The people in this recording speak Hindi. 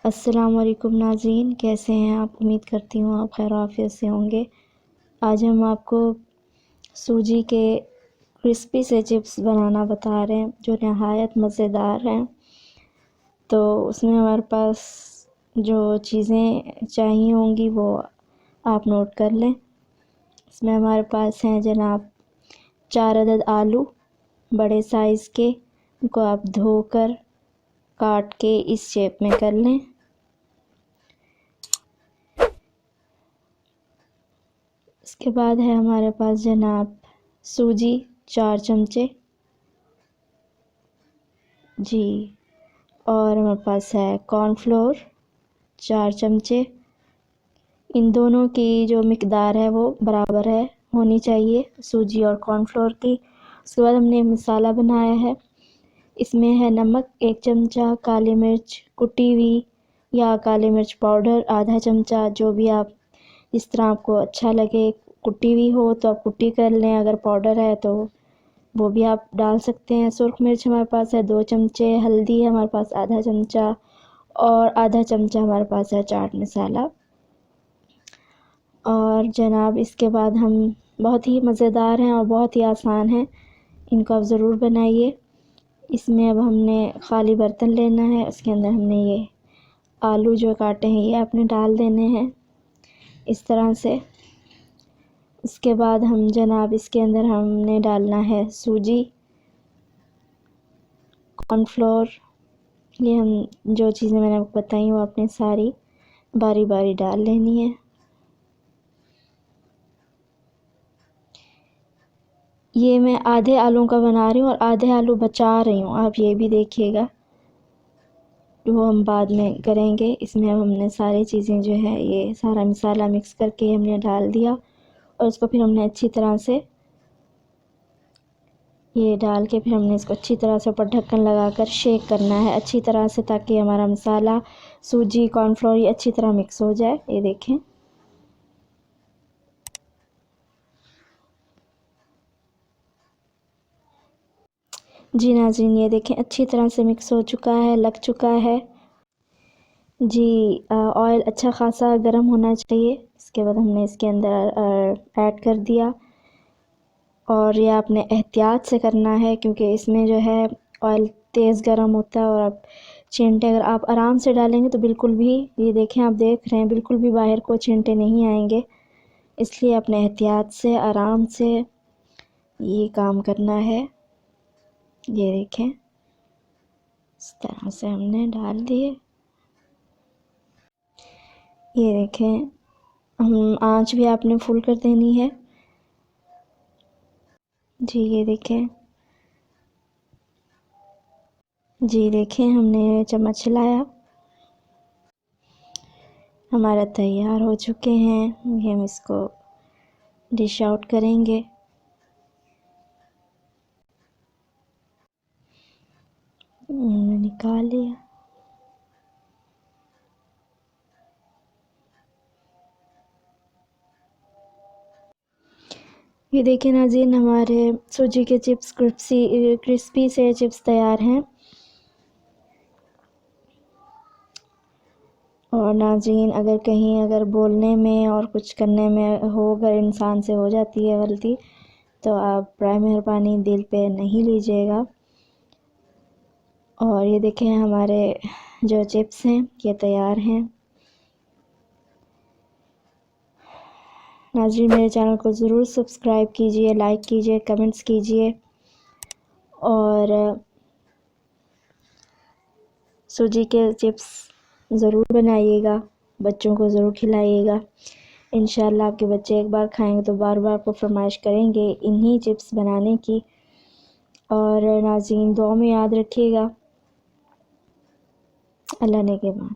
अस्सलाम वालेकुम नाज़रीन, कैसे हैं आप। उम्मीद करती हूँ आप खैर आफियत से होंगे। आज हम आपको सूजी के क्रिस्पी से चिप्स बनाना बता रहे हैं जो नहायत मज़ेदार हैं। तो उसमें हमारे पास जो चीज़ें चाहिए होंगी वो आप नोट कर लें। इसमें हमारे पास हैं जनाब 4 अदद आलू बड़े साइज़ के, उनको आप धोकर काट के इस शेप में कर लें। इसके बाद है हमारे पास जनाब सूजी 4 चमचे जी, और हमारे पास है कॉर्नफ्लोर 4 चमचे। इन दोनों की जो मिकदार है वो बराबर है होनी चाहिए, सूजी और कॉर्नफ्लोर की। उसके बाद हमने मसाला बनाया है। इसमें है नमक 1 चमचा, काली मिर्च कुटी हुई या काली मिर्च पाउडर आधा चमचा, जो भी आप जिस तरह आपको अच्छा लगे। कुटी हुई हो तो आप कुटी कर लें, अगर पाउडर है तो वो भी आप डाल सकते हैं। सुर्ख मिर्च हमारे पास है 2 चमचे, हल्दी है हमारे पास आधा चमचा, और आधा चमचा हमारे पास है चाट मसाला। और जनाब इसके बाद हम बहुत ही मज़ेदार हैं और बहुत ही आसान हैं, इनको आप ज़रूर बनाइए। इसमें अब हमने खाली बर्तन लेना है, उसके अंदर हमने ये आलू जो काटे हैं ये आपने डाल देने हैं इस तरह से। उसके बाद हम जनाब इसके अंदर हमने डालना है सूजी, कॉर्नफ्लोर, ये हम जो चीज़ें मैंने आपको बताई वो आपने सारी बारी बारी डाल लेनी है। ये मैं आधे आलू का बना रही हूँ और आधे आलू बचा रही हूँ, आप ये भी देखिएगा, वो हम बाद में करेंगे। इसमें अब हमने सारी चीज़ें जो है ये सारा मसाला मिक्स करके हमने डाल दिया, और उसको फिर हमने अच्छी तरह से ये डाल के फिर हमने इसको अच्छी तरह से ऊपर ढक्कन लगाकर शेक करना है अच्छी तरह से, ताकि हमारा मसाला सूजी कॉर्नफ्लोर ये अच्छी तरह मिक्स हो जाए। ये देखें, जी नाज़रीन, ये देखें अच्छी तरह से मिक्स हो चुका है, लग चुका है जी। ऑयल अच्छा खासा गर्म होना चाहिए। इसके बाद हमने इसके अंदर ऐड कर दिया, और ये आपने एहतियात से करना है क्योंकि इसमें जो है ऑयल तेज़ गर्म होता है, और आप छींटे अगर आप आराम से डालेंगे तो बिल्कुल भी, ये देखें आप देख रहे हैं, बिल्कुल भी बाहर को छींटे नहीं आएंगे। इसलिए अपने एहतियात से आराम से ये काम करना है। ये देखें इस तरह से हमने डाल दिए। ये देखें, हम आंच भी आपने फुल कर देनी है जी। ये देखें जी, देखें हमने चम्मच हिलाया, हमारा तैयार हो चुके हैं। ये हम इसको डिश आउट करेंगे। निकाल लिया। ये देखिए नाज़रीन, हमारे सूजी के चिप्स क्रिस्पी से चिप्स तैयार हैं। और नाज़रीन, अगर बोलने में और कुछ करने में हो, अगर इंसान से हो जाती है गलती, तो आप बर मेहरबानी दिल पे नहीं लीजिएगा। और ये देखें हमारे जो चिप्स हैं ये तैयार हैं। नाज़रीन, मेरे चैनल को ज़रूर सब्सक्राइब कीजिए, लाइक कीजिए, कमेंट्स कीजिए, और सूजी के चिप्स ज़रूर बनाइएगा, बच्चों को ज़रूर खिलाइएगा। इंशाल्लाह आपके बच्चे एक बार खाएंगे तो बार बार आपको फरमाइश करेंगे इन्हीं चिप्स बनाने की। और नाज़रीन, दुआ में याद रखिएगा। अल्लाह ने के बाद।